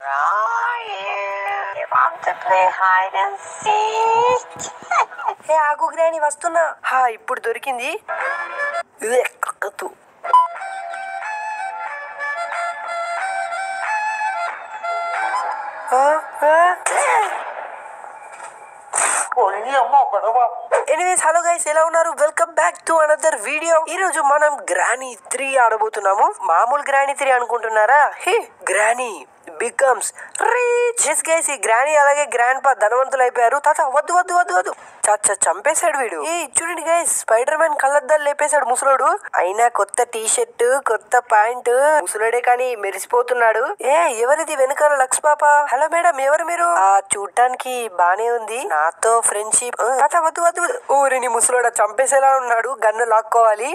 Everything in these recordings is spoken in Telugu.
You want to play hide and seek? హే ఆగు గ్రాని వస్తున్నా. ఇప్పుడు దొరికింది. ఎనీవేస్ హలో గైస్, ఎలా ఉన్నారు? Welcome back to another video. ఈ రోజు మనం గ్రానీ 3 ఆడబోతున్నాము. మామూలు గ్రానీ 3 అనుకుంటున్నారా? Hey granny becomes rich. Yes guys, ఈ గ్రానీ అలాగే గ్రాండ్ పా ధనవంతులు అయిపోయారు. తాత వద్దు వద్దు వద్దు వద్దు, చంపేశాడు వీడు. చూడండి గైస్, స్పైడర్ మ్యాన్ కళ్ళద్దాలు లేపేశాడు ముసలోడు. అయినా కొత్త టీ షర్ట్, కొత్త ప్యాంట్, ముసలోడే కానీ మెరిసిపోతున్నాడు. ఎవరిది వెనకాల లక్స్ పాప? హలో మేడం, ఎవరు మీరు? చూడటానికి బానే ఉంది, నాతో ఫ్రెండ్షిప్. తాత వద్దు వద్దు, ఊరిని ముసలోడ చంపేసేలా ఉన్నాడు. గన్ను లాక్కోవాలి.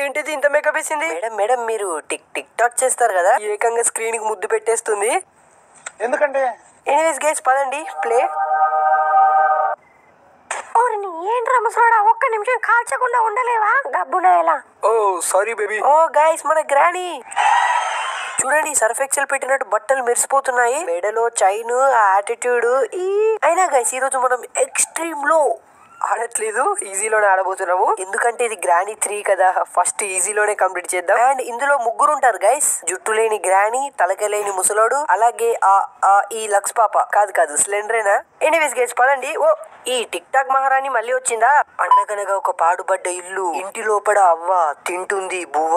ఏంటిది ఇంత మేకప్ వేసింది? మేడం మేడం, మీరు టిక్ టాక్ చేస్తారు కదా, ఏకంగా స్క్రీన్ కి ముద్దు పెట్టేస్తుంది. ఎందుకంటే ఎనీవేస్ గైస్, పదండి ప్లే. ఏంట్రా ముసలాడా, ఒక్క నిమిషం కాల్చకుండా ఉండలేవా? గబ్బునా ఎలా? Sorry baby. గైస్, మన గ్రానీ చూడండి, సర్ఫ్ ఎక్సెల్ పెట్టినట్టు బట్టలు మెరిసిపోతున్నాయి. మెడలో చైన్, యాటిట్యూడ్. అయినా గైస్, ఈ రోజు మనం ఎక్స్ట్రీమ్ లో ఆడట్లేదు, ఈజీలోనే ఆడబోతున్నాము. ఎందుకంటే ఇది గ్రానీ 3 కదా, ఫస్ట్ ఈజీలోనే కంప్లీట్ చేద్దాం. అండ్ ఇందులో ముగ్గురు ఉంటారు గైస్. జుట్టు లేని గ్రానీ, తలక లేని ముసలోడు, అలాగే ఈ లక్స్ పాప. కాదు స్లెండరేనా? ఎనీవేస్ గైస్, పదండి. ఈ టిక్ టాక్ మహారాణి మళ్ళీ వచ్చిందా? అనగనగా ఒక పాడుబడ్డ ఇల్లు, ఇంటి లోపల అవ్వ తింటుంది బువ్వ.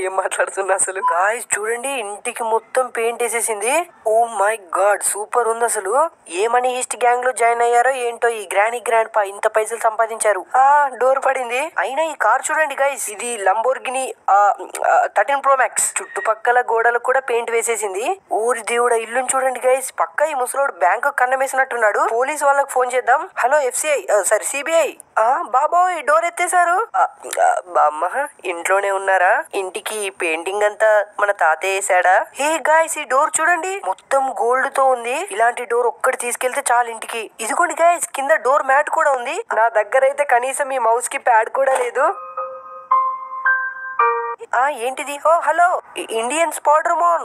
ఏం మాట్లాడుతున్నా అసలు? గాయస్ చూడండి, ఇంటికి మొత్తం పెయింట్ వేసేసింది. ఓ మై గాడ్, సూపర్ ఉంది అసలు. ఏ మనీ ఈస్ట్ గ్యాంగ్ లో జాయిన్ అయ్యారో ఏంటో ఈ గ్రానీ గ్రాండ్ పా ఇంత పైసలు సంపాదించారు. డోర్ పడింది. అయినా ఈ కార్ చూడండి గైస్, ఇది లంబోర్గిని 13 Pro Max. చుట్టుపక్కల గోడలకు కూడా పెయింట్ వేసేసింది. ఊరి దేవుడ ఇల్లుని చూడండి గైస్. పక్క ఈ ముసలోడు బ్యాంకు కన్నం వేసినట్టున్నాడు. పోలీస్ వాళ్ళకి ఫోన్ చేద్దాం. Hello FCI, sorry CBI. బాబోయ్, డోర్ ఎత్తేసారు. బామ్మ ఇంట్లోనే ఉన్నారా? ఇంటికి పెయింటింగ్ అంతా మన తాతయ్య వేసాడా? హే గాయ్స్, ఈ డోర్ చూడండి, మొత్తం గోల్డ్ తో ఉంది. ఇలాంటి డోర్ ఒక్కటి తీసుకెళ్తే చాలు ఇంటికి. ఇదిగోండి గాయ్స్, కింద డోర్ మ్యాట్ కూడా ఉంది. నా దగ్గర అయితే కనీసం ఈ మౌస్ కి ప్యాడ్ కూడా లేదు. ఏంటిది? Hello, Indian Spiderman.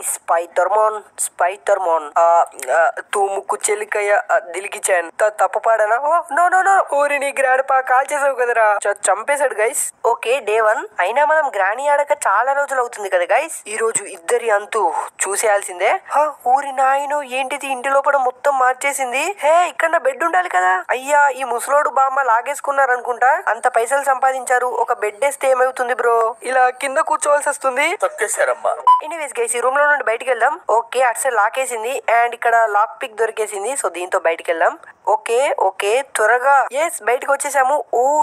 స్పైడర్మోన్ తూముక్కు చెల్లికయ్య దిలికిచాను. తప్పు పాడనా? నో నో నో, ఊరిని గ్రాండ్ పా కాల్ చేసావు కదరా, చంపేశాడు గైస్. Okay, day 1. అయినా మనం గ్రానీ ఆడక చాలా రోజులు అవుతుంది కదా గైస్. ఈ రోజు ఇద్దరి అంతు చూసేయాల్సిందే. ఊరి నాయను, ఏంటిది ఇంటి లోపల మొత్తం మార్చేసింది. ఇక్కడ బెడ్ ఉండాలి కదా. అయ్యా, ఈ ముసలోడు బామ్మ లాగేసుకున్నారు అనుకుంటా. అంత పైసలు సంపాదించారు, ఒక బెడ్ వేస్తే ఏమవుతుంది బ్రో? ఇలా కింద కూర్చోవలసి వస్తుంది. ఎనీవేస్ గైస్, ఈ రూమ్ లో నుండి బయటికి వెళ్దాం. ఓకే, అటు సైడ్ లాక్ వేసింది అండ్ ఇక్కడ లాక్ పిక్ దొరికేసింది. సో దీంతో బయటికి వెళ్దాం. ఓకే త్వరగా. ఎస్, బయటకు వచ్చేసాము.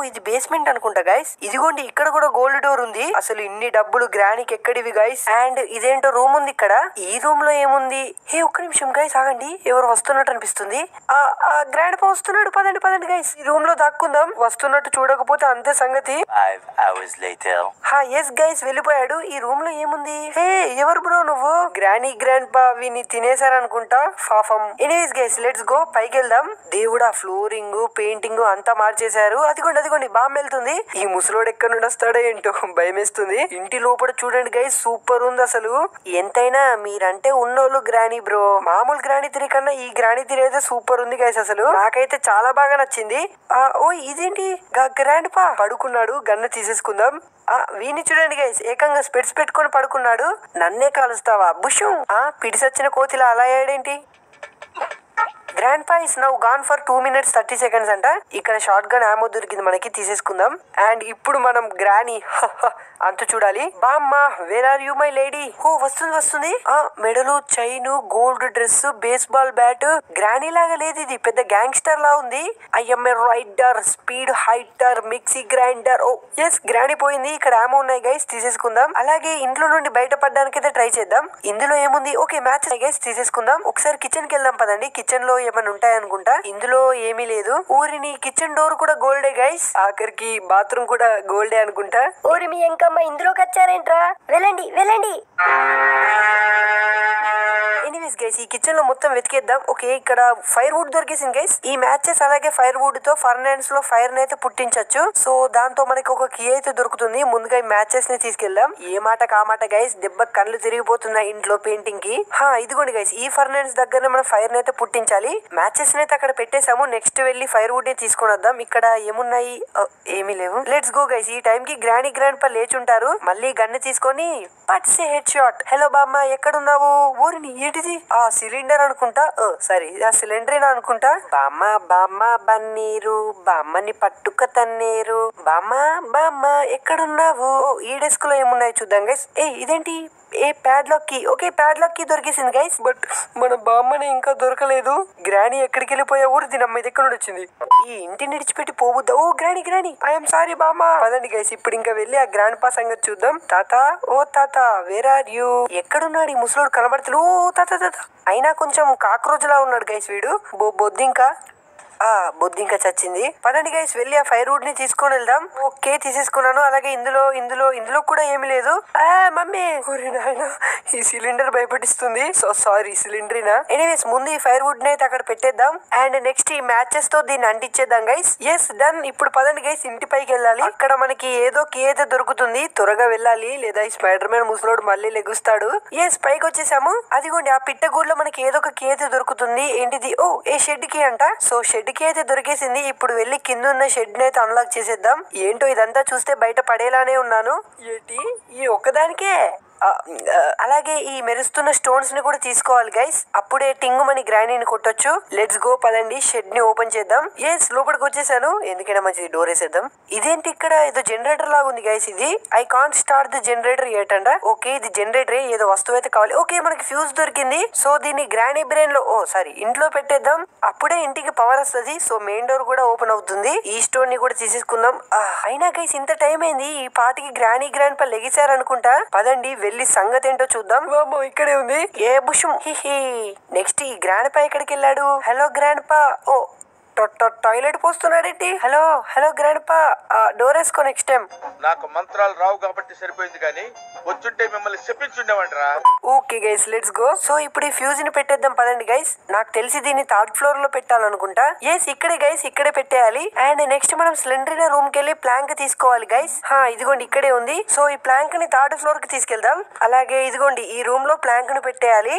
ఇది బేస్మెంట్ అనుకుంటా గైస్. ఇదిగోండి, ఇక్కడ కూడా గోల్డ్ డోర్ ఉంది. అసలు ఇన్ని డబ్బులు గ్రానీకి ఎక్కడివి గైస్? అండ్ ఇదేంటో రూమ్ ఉంది ఇక్కడ. ఈ రూమ్ లో ఏముంది? ఒక్క నిమిషం గైస్, ఆగండి, ఎవరు వస్తున్నట్టు అనిపిస్తుంది. గ్రాండ్ పా వస్తున్నాడు. పదండి గైస్, ఈ రూమ్ లో దాక్కుందాం. వస్తున్నట్టు చూడకపోతే అంతే సంగతి. ఎస్ గైస్, వెళ్ళిపోయాడు. ఈ రూమ్ లో ఏముంది? ఎవరు బ్రో నువ్వు? గ్రానీ గ్రాండ్ పా విని తినేశారనుకుంటా పాపం. Anyways guys, let's go. పైకి వెళ్దాం. దేవుడా, ఫ్లోరింగ్, పెయింటింగ్ అంతా మార్చేశారు. అదిగోండి బాంబు వెళ్తుంది. ఈ ముసలోడు ఎక్కడి నుండి వస్తాడో ఏంటో, భయం వేస్తుంది. ఇంటి లోపల చూడండి గైస్, సూపర్ ఉంది అసలు. ఎంతైనా మీరంటే ఉన్నోళ్ళు గ్రానీ బ్రో. మామూలు గ్రానీ 3 కన్నా ఈ గ్రానీ 3 అయితే సూపర్ ఉంది గైస్. అసలు నాకైతే చాలా బాగా నచ్చింది. ఇదేంటి, గ్రాండ్ పా పడుకున్నాడు. గన్ను తీసేసుకుందాం. వీని చూడండి గైస్, ఏకంగా స్పెట్స్ పెట్టుకొని పడుకున్నాడు. నన్నే కాలుస్తావా బుషు? పిడిసొచ్చిన కోతిలా అలా అయ్యాడేంటి? గ్రాండ్ పా is now gone for 2 minutes 30 seconds అంట. ఇక్కడ షార్ట్ గన్ ఆమో దొరికింది మనకి, తీసేసుకుందాం. అండ్ ఇప్పుడు మనం గ్రానీ అంతు చూడాలి. బామ్మ, where are you my lady? వస్తుంది. మెడలు chain, gold dress, baseball bat. Granny లాగా లేదు, ఇది పెద్ద గ్యాంగ్స్టర్ లా ఉంది. I'm a rider, speed hater, mixie grinder. Yes, granny పోయింది. ఇక్కడ ఆమో ఉన్నాయి గైస్, తీసేసుకుందాం. అలాగే ఇంట్లో నుండి బయటపడడానికైతే ట్రై చేద్దాం. ఇందులో ఏముంది? ఓకే, మ్యాచ్ గైస్, తీసేసుకుందాం. ఒకసారి కిచెన్ కి వెళ్దాం పదండి. కిచెన్ లో ఏమైనా ఉంటాయనుకుంటా. ఇందులో ఏమీ లేదు. ఊరిని కిచెన్ డోర్ కూడా గోల్డే గైస్. ఆఖరికి బాత్రూమ్ కూడా గోల్డే అనుకుంటా. ఊరి మీ ఇంకమ్మ ఇందులోకి వచ్చారేంట్రా? వెళ్ళండి. ఎనీవేస్ గైస్ ఈ కిచెన్ లో మొత్తం వెతికేద్దాం. ఓకే ఇక్కడ ఫైర్ వుడ్ దొరికేసింది గైస్. ఈ మ్యాచెస్ అలాగే ఫైర్ వుడ్ తో ఫర్నాండ్స్ లో ఫైర్ ని అయితే పుట్టించచ్చు. సో దాంతో మనకి ఒక కీ అయితే దొరుకుతుంది. ముందుగా ఈ మ్యాచెస్ ని తీసుకెళ్దాం. ఏ మాట కామాట గైస్ దెబ్బ కళ్ళు తిరిగిపోతున్నాయి ఇంట్లో పెయింటింగ్ కి. ఇదిగోండి గైస్ ఈ ఫర్నాండ్స్ దగ్గర మనం ఫైర్ ని అయితే పుట్టించాలి. మ్యాచెస్ ని అయితే అక్కడ పెట్టేసాము. నెక్స్ట్ వెళ్ళి ఫైర్ వుడ్ ని తీసుకొని వద్దాం. ఇక్కడ ఏమున్నాయి? ఏమీ లేవు. Let's go guys. ఈ టైం కి గ్రాండ్ పా లేచి ఉంటారు. మళ్ళీ గన్ను తీసుకొని పట్సే హెడ్ షాట్. హలో బామ్మ ఎక్కడున్నావు? ఊరిని ఏంటిది? సిలిండర్ అనుకుంటా. సారీ ఆ సిలిండర్ అనుకుంటా. బామ్మ బామ్మ బన్నీరు బామ్మని పట్టుక తన్నేరు. బామ్మ బామ్మ ఎక్కడున్నావు? ఈ డెస్క్ లో ఏమున్నాయి చూద్దాం గైస్. ఇదేంటి? ప్యాడ్లాక్ కి. ఓకే ప్యాడ్లాక్ కి దొరికేసింది గైస్. బట్ మన బామ్మని ఇంకా దొరకలేదు. గ్రానీ ఎక్కడికి వెళ్ళిపోయా? ఊరు దీనమ్మ ఇది ఎక్కడ వచ్చింది? ఈ ఇంటిని విడిచిపెట్టి పోవద్దా? ఓ గ్రానీ గ్రానీ ఐఎమ్ సారీ బామ్మ. పదండి గైస్ ఇప్పుడు ఇంకా వెళ్ళి ఆ గ్రాండ్ పా సంగతి చూద్దాం. తాత ఓ తాత వేర్ ఆర్ యూ? ఎక్కడున్నాడు ఈ ముసలోడు? కనబడతలు. ఓ తాత తాత అయినా కొంచెం కాక్రోచ్ లా ఉన్నాడు గైస్ వీడు. బొద్దింకా బొద్దింక చచ్చింది. పదండి గైస్ వెళ్ళి ఆ ఫైర్ వుడ్ ని తీసుకొని వెళ్దాం. ఓకే తీసేసుకున్నాను. అలాగే ఇందులో కూడా ఏమి లేదు. మమ్మీ ఈ సిలిండర్ భయపడిస్తుంది. సో సారీ సిలిండరీనా. ఎనీవేస్ ముందు ఈ ఫైర్ వుడ్ ని అయితే అక్కడ పెట్టేద్దాం. అండ్ నెక్స్ట్ ఈ మ్యాచెస్ తో దీన్ని అంటించేద్దాం గైస్. Yes done. ఇప్పుడు పదండి గైస్ ఇంటి పైకి వెళ్ళాలి. అక్కడ మనకి ఏదో కీ అయితే దొరుకుతుంది. త్వరగా వెళ్ళాలి లేదా ఈ స్పైడర్ మ్యాన్ ముసలోడు మళ్ళీ లెగుస్తాడు. ఎస్ పైకి వచ్చేసాము. అదిగోండి ఆ పిట్టగూడ్లో మనకి ఏదో ఒక కీ అయితే దొరుకుతుంది. ఏంటిది? షెడ్ కి అంట. సో షెడ్ కి అయితే దొరికేసింది. ఇప్పుడు వెళ్ళి కింద ఉన్న షెడ్ ని అయితే అన్లాక్ చేసేద్దాం. ఏంటో ఇదంతా చూస్తే బయట పడేలానే ఉన్నాను. ఏంటి ఈ ఒక్కదానికే? అలాగే ఈ మెరుస్తున్న స్టోన్స్ ని కూడా తీసుకోవాలి గైస్. అప్పుడే టింగు మని గ్రానీని కొట్టొచ్చు. లెట్స్ గో పదండి షెడ్ ని ఓపెన్ చేద్దాం. ఎస్ లోపలికి వచ్చేసాను. ఎందుకైనా మంచిది డోర్ వేసేద్దాం. ఇదేంటి ఇక్కడ ఏదో జనరేటర్ లాగా ఉంది గైస్. ఇది I can't start the generator ఏటంట. ఓకే ఇది జనరేటర్ ఏదో వస్తువు అయితే కావాలి. ఓకే మనకి ఫ్యూజ్ దొరికింది. సో దీన్ని గ్రానీ బ్రెయిన్ లో ఇంట్లో పెట్టేద్దాం. అప్పుడే ఇంటికి పవర్ వస్తుంది. సో మెయిన్ డోర్ కూడా ఓపెన్ అవుతుంది. ఈ స్టోన్ ని కూడా తీసేసుకుందాం. అయినా గైస్ ఇంత టైం అయింది. ఈ పాటికి గ్రాండ్ పా లెగిసారనుకుంటా. పదండి వెళ్ళి సంగతి ఏంటో చూద్దాం. ఇక్కడే ఉంది. ఏ బుషం. నెక్స్ట్ ఈ గ్రాండ్ పా ఎక్కడికి వెళ్ళాడు? Hello grandpa. టాయిలెట్ పోస్తున్నాడేంటి? హలో గ్రాండ్ పా డోర్ వేసుకో నెక్స్ట్ టైం. నాకు మంత్రాలు రావు కాబట్టి సరిపోయింది కానీ వచ్చుంటే మిమ్మల్ని చెప్పించుండేవంటరా. Okay guys let's go. So ఇప్పుడు ఈ ఫ్యూజ్ ని పెట్టేద్దాం పదండి గైస్. నాకు తెలిసి దీన్ని థర్డ్ ఫ్లోర్ లో పెట్టాలనుకుంటా. ఎస్ ఇక్కడే గైస్ ఇక్కడే పెట్టేయాలి. అండ్ నెక్స్ట్ మనం సిలిండర్ రూమ్ కి వెళ్ళి ప్లాంక్ తీసుకోవాలి గైస్. ఇదిగోండి ఇక్కడే ఉంది. సో ఈ ప్లాంక్ ని థర్డ్ ఫ్లోర్ కి తీసుకెళ్దాం. అలాగే ఇదిగోండి ఈ రూమ్ లో ప్లాంక్ ని పెట్టేయాలి.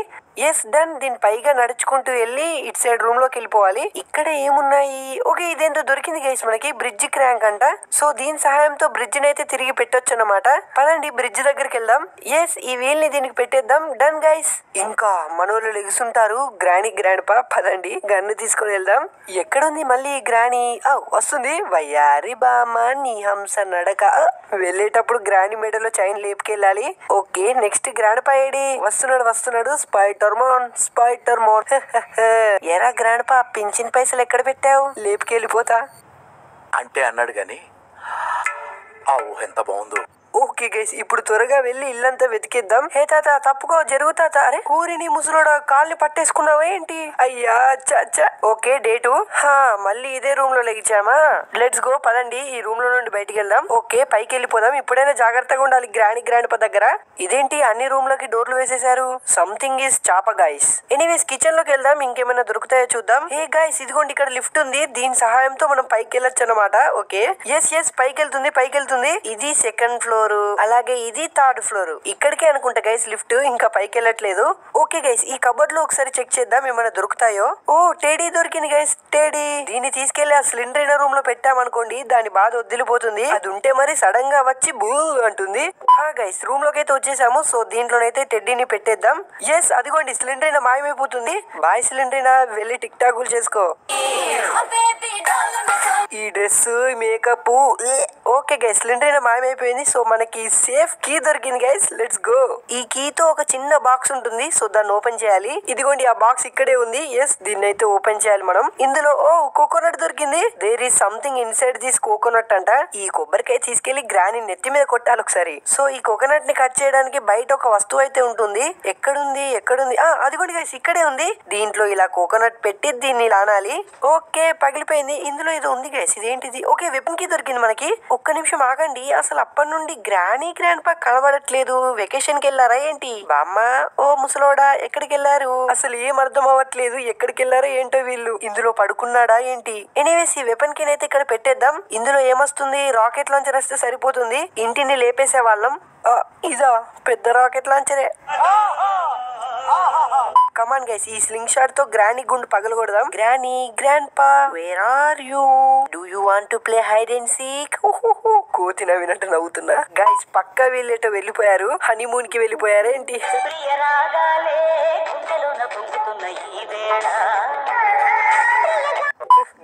Yes done. దీని పైగా నడుచుకుంటూ వెళ్ళి ఇటు సైడ్ రూమ్ లోకి వెళ్ళిపోవాలి. ఇక్కడ ఏమున్నాయి? ఓకే ఇదేంటో దొరికింది గైస్ మనకి. బ్రిడ్జ్ క్రాంక్ అంట. సో దీని సహాయంతో బ్రిడ్జ్ ని అయితే తిరిగి పెట్టొచ్చు అన్నమాట. పదండి బ్రిడ్జ్ దగ్గరికి వెళ్దాం. ఎస్ ఈ వీల్ ని దీనికి పెట్టేద్దాం. Done guys. ఇంకా మనోళ్ళు లెగుసుంటారు గ్రాండ్ పా. పదండి గన్ను తీసుకుని వెళ్దాం. ఎక్కడుంది మళ్ళీ గ్రానీ? వస్తుంది. వయ్యారి బామ్మ నీ హంస నడక. వెళ్ళేటప్పుడు గ్రానీ మెడలో చైన్ లేపుకెళ్ళాలి. ఓకే నెక్స్ట్ గ్రాండ్ పా ఏడి? వస్తున్నాడు స్పైటర్ మోన్. ఎరా గ్రాండ్ పా పింఛన్ పైసలు ఎక్కడ పెట్టావు? లేపుకెళ్ళిపోతా అంటే అన్నాడు గాని ఎంత బాగుందో. ఓకే గైస్ ఇప్పుడు త్వరగా వెళ్ళి ఇల్లంతా వెతికేద్దాం. హే తాత తప్పుకో జరుగుతాత. అరే ఊరిని ముసలోడా కాల్ని పట్టేసుకున్నావా ఏంటి? అయ్యా చచ్చా. Okay day 2. మళ్ళీ ఇదే రూమ్ లో లెగిచామా? లెట్స్ గో పదండి ఈ రూమ్ లో నుండి బయటికి వెళ్దాం. ఓకే పైకి వెళ్ళిపోదాం. ఇప్పుడైనా జాగ్రత్తగా ఉండాలి గ్రాండ్ పా దగ్గర. ఇదేంటి అన్ని రూమ్ లకి డోర్లు వేసేసారు? సంథింగ్ ఈస్ చాప గైస్. ఎనీవేస్ కిచెన్ లోకి వెళ్దాం. ఇంకేమైనా దొరుకుతాయో చూద్దాం. హే గైస్ ఇదిగోండి ఇక్కడ లిఫ్ట్ ఉంది. దీని సహాయంతో మనం పైకి వెళ్ళొచ్చు అనమాట. ఓకే ఎస్ పైకి వెళ్తుంది. ఇది సెకండ్ ఫ్లోర్. అలాగే ఇది థర్డ్ ఫ్లోర్. ఇక్కడికే అనుకుంటా గైస్ లిఫ్ట్. ఇంకా పైకి వెళ్ళట్లేదు. ఓకే గైస్ ఈ కబోర్డ్ లో ఒకసారి చెక్ చేద్దాం ఏమైనా దొరుకుతాయో. టేడీ దొరికింది గైస్. టేడీ దీన్ని తీసుకెళ్లి ఆ సిలిండర్ రూమ్ లో పెట్టామనుకోండి దాని బాధ వదిలిపోతుంది. అది ఉంటే మరి సడన్ గా వచ్చి బూ అంటుంది. గైస్ రూమ్ లోకి అయితే వచ్చేసాము. సో దీంట్లోనైతే టెడ్డీని పెట్టేద్దాం. ఎస్ అదిగోండి సిలిండర్ మాయమైపోతుంది. బాయ్ సిలిండర్ వెళ్ళి టిక్ టాకులు చేసుకో. ఈ dress makeup. Okay guys cylinder మాయమైపోయింది. సో మనకి సేఫ్ కీ దొరికింది గైస్. Let's go. ఈ కీతో ఒక చిన్న బాక్స్ ఉంటుంది. సో దాన్ని ఓపెన్ చేయాలి. ఇదిగోండి ఆ బాక్స్ ఇక్కడే ఉంది. ఎస్ దీన్ని అయితే ఓపెన్ చేయాలి మనం. ఇందులో కోకోనట్ దొరికింది. There is something inside this coconut అంట. ఈ కొబ్బరికాయ తీసుకెళ్లి గ్రాని నెత్తి మీద కొట్టాలి ఒకసారి. సో ఈ కోకోనట్ ని కట్ చేయడానికి బయట ఒక వస్తువు అయితే ఉంటుంది. ఎక్కడుంది? అదిగోండి గైస్ ఇక్కడే ఉంది. దీంట్లో ఇలా కోకోనట్ పెట్టి దీన్ని లానాలి. ఓకే పగిలిపోయింది. ఇందులో ఏదో ఉంది గైస్, ఇదేంటిది? ఓకే, వెపన్ కి దొరికింది మనకి. ఒక్క నిమిషం ఆగండి, అసలు అప్పటి నుండి గ్రానీ గ్రాండ్ పా కనబడట్లేదు. వెకేషన్ కి వెళ్ళారా ఏంటి? బామ్మ, ఓ ముసలోడా ఎక్కడికి వెళ్ళారు? అసలు ఏం అర్థం అవ్వట్లేదు, ఎక్కడికి వెళ్ళారో ఏంటో వీళ్ళు. ఇందులో పడుకున్నాడా ఏంటి? ఎనీవేస్ ఈ వెపన్ కి అయితే ఇక్కడ పెట్టేద్దాం. ఇందులో ఏమొస్తుంది? రాకెట్ లాంచర్ వస్తే సరిపోతుంది, ఇంటిని లేపేసే వాళ్ళం. ఇదా పెద్ద రాకెట్ లాంచరే. కమాన్ గైస్, ఈ స్లింగ్ షాట్ తో గ్రానీ గుండు పగలగొడదాం. Granny, grandpa, where are you? Do you want to play hide and seek? కోతి నవ్వినట్టు నవ్వుతున్నా. గైస్ పక్క వీళ్ళేటో వెళ్ళిపోయారు, హనీమూన్ కి వెళ్ళిపోయారు ఏంటి?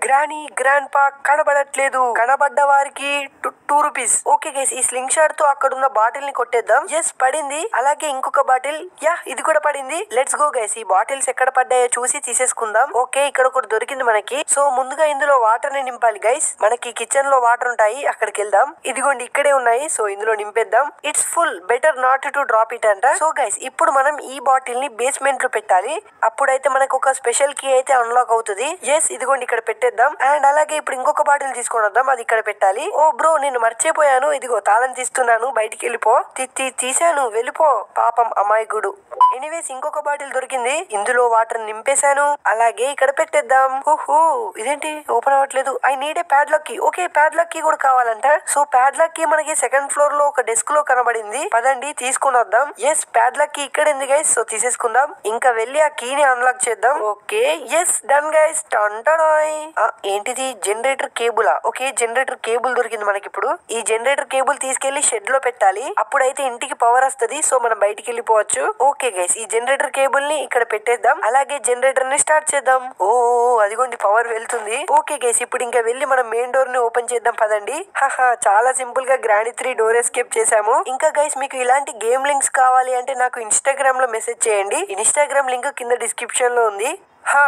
గ్రానీ గ్రాండ్ పా కనబడట్లేదు. కనబడ్డ వారికి 2 రూపీస్. ఓకే గైస్, ఈ స్లింగ్ షాట్ తో అక్కడ ఉన్న బాటిల్ ని కొట్టేద్దాం. ఎస్ పడింది. అలాగే ఇంకొక బాటిల్, యా ఇది కూడా పడింది. లెట్స్ గో గైస్, ఈ బాటిల్స్ ఎక్కడ పడ్డాయో చూసి తీసేసుకుందాం. ఓకే, ఇక్కడ ఒకటి దొరికింది మనకి. సో ముందుగా ఇందులో వాటర్ ని నింపాలి గైస్. మనకి కిచెన్ లో వాటర్ ఉంటాయి, అక్కడికి వెళ్దాం. ఇదిగోండి ఇక్కడే ఉన్నాయి, సో ఇందులో నింపేద్దాం. It's full, better not to drop it అంట. సో గైస్ ఇప్పుడు మనం ఈ బాటిల్ ని బేస్మెంట్ లో పెట్టాలి. అప్పుడైతే మనకు ఒక స్పెషల్ కీ అయితే అన్లాక్ అవుతుంది. ఎస్ ఇదిగోండి ఇక్కడ పెట్టేద్దాం. అండ్ అలాగే ఇప్పుడు ఇంకొక బాటిల్ తీసుకొని వద్దాం, అది ఇక్కడ పెట్టాలి. ఓ బ్రో నేను మర్చిపోయాను, ఇదిగో తాళం తీస్తున్నాను, బయటికి వెళ్ళిపో. తీసాను, వెళ్ళిపో పాపం అమాయకుడు. ఎనీవేస్ ఇంకొక బాటిల్ దొరికింది, ఇందులో వాటర్ నింపేశాను. అలాగే ఇక్కడ పెట్టేద్దాం. ఓహో ఇదేంటి ఓపెన్ అవ్వట్లేదు? I need a padlock key. Okay padlock key కూడా కావాలంట. సో ప్యాడ్లాక్ కీ మనకి సెకండ్ ఫ్లోర్ లో ఒక డెస్క్ లో కనబడింది, పదండి తీసుకుని వద్దాం. ఎస్ ప్యాడ్లాక్ కీ ఇక్కడ ఉంది గైస్, సో తీసేసుకుందాం. ఇంకా వెళ్ళి ఆ కీని అన్లాక్ చేద్దాం. Okay yes done guys. ఏంటిది? జనరేటర్ కేబులా? ఓకే జనరేటర్ కేబుల్ దొరికింది మనకి. ఇప్పుడు ఈ జనరేటర్ కేబుల్ తీసుకెళ్లి షెడ్ లో పెట్టాలి, అప్పుడైతే ఇంటికి పవర్ వస్తుంది. సో మనం బయటికి వెళ్ళిపోవచ్చు. ఓకే గైస్ ఈ జనరేటర్ కేబుల్ ని ఇక్కడ పెట్టేద్దాం. అలాగే జనరేటర్ ని స్టార్ట్ చేద్దాం. ఓ అదిగోండి పవర్ వెళ్తుంది. ఓకే గైస్ ఇప్పుడు ఇంకా వెళ్ళి మనం మెయిన్ డోర్ ని ఓపెన్ చేద్దాం పదండి. చాలా సింపుల్ గా గ్రానీ 3 డోర్ ఎస్కేప్ చేసాము. ఇంకా గైస్ మీకు ఇలాంటి గేమ్ లింక్స్ కావాలి అంటే నాకు ఇన్స్టాగ్రామ్ లో మెసేజ్ చేయండి. ఇన్స్టాగ్రామ్ లింక్ కింద డిస్క్రిప్షన్ లో ఉంది.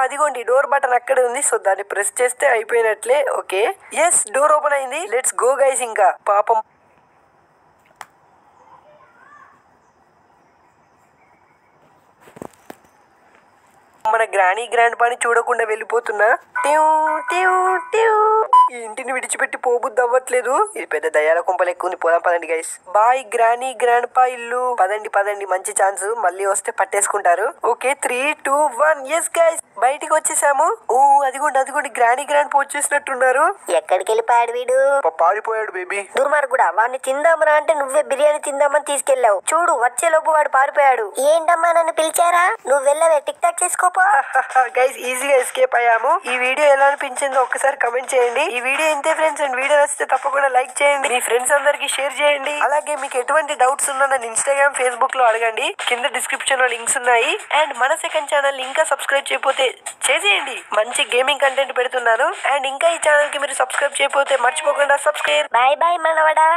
అదిగోండి డోర్ బటన్ అక్కడే ఉంది, సో దాన్ని ప్రెస్ చేస్తే అయిపోయినట్లే. ఓకే ఎస్ డోర్ ఓపెన్ అయింది. Let's go guys. ఇంకా పాపం మన గ్రానీ గ్రాండ్ పాని చూడకుండా వెళ్ళిపోతున్నా. ఈ ఇంటిని విడిచిపెట్టి పోబుద్ది అవ్వట్లేదు. ఇది పెద్ద దయాల కుంపలు ఎక్కువ ఉంది, పోదాం పదండి గైస్. బాయ్ గ్రానీ గ్రాండ్ పా ఇల్లు. పదండి మంచి ఛాన్స్, మళ్ళీ వస్తే పట్టేసుకుంటారు. ఓకే 3, 2, 1 ఎస్ గైస్ బయటికి వచ్చేసాము. ఓ అదిగోండి గ్రానీ గ్రాండ్ పా వచ్చేసినట్టున్నారు. ఎక్కడికి వెళ్ళిపోయాడు వీడు? పారిపోయాడు బేబీ. దుర్మార్గుడా, వాడిని తిందామరా అంటే నువ్వే బిర్యానీ తిందామని తీసుకెళ్లావు. చూడు వచ్చేలోపు వాడు పారిపోయాడు. ఏంటమ్మా నన్ను పిలిచారా? నువ్వు వెళ్ళవే, టిక్ టాక్ చేసుకోపో. గైస్ ఈజీగా ఎస్కేప్ అయ్యాము. ఈ వీడియో ఎలా అనిపించిందో ఒక్కసారి కమెంట్ చేయండి. ఈ వీడియో ఇంతే ఫ్రెండ్స్. అండ్ వీడియో నచ్చితే తప్పకుండా లైక్ చేయండి, మీ ఫ్రెండ్స్ అందరికి షేర్ చేయండి. అలాగే మీకు ఎటువంటి డౌట్స్ ఉన్నా నన్ను ఇన్స్టాగ్రామ్, ఫేస్బుక్ లో అడగండి, కింద డిస్క్రిప్షన్ లో లింక్స్ ఉన్నాయి. అండ్ మన సెకండ్ ఛానల్ ఇంకా సబ్స్క్రైబ్ చేయకపోతే చేసేయండి, మంచి గేమింగ్ కంటెంట్ పెడుతున్నాను. అండ్ ఇంకా ఈ ఛానల్ కి మీరు సబ్స్క్రైబ్ చేయకపోతే మర్చిపోకుండా సబ్స్క్రైబ్. బాయ్ బాయ్ మనవడా.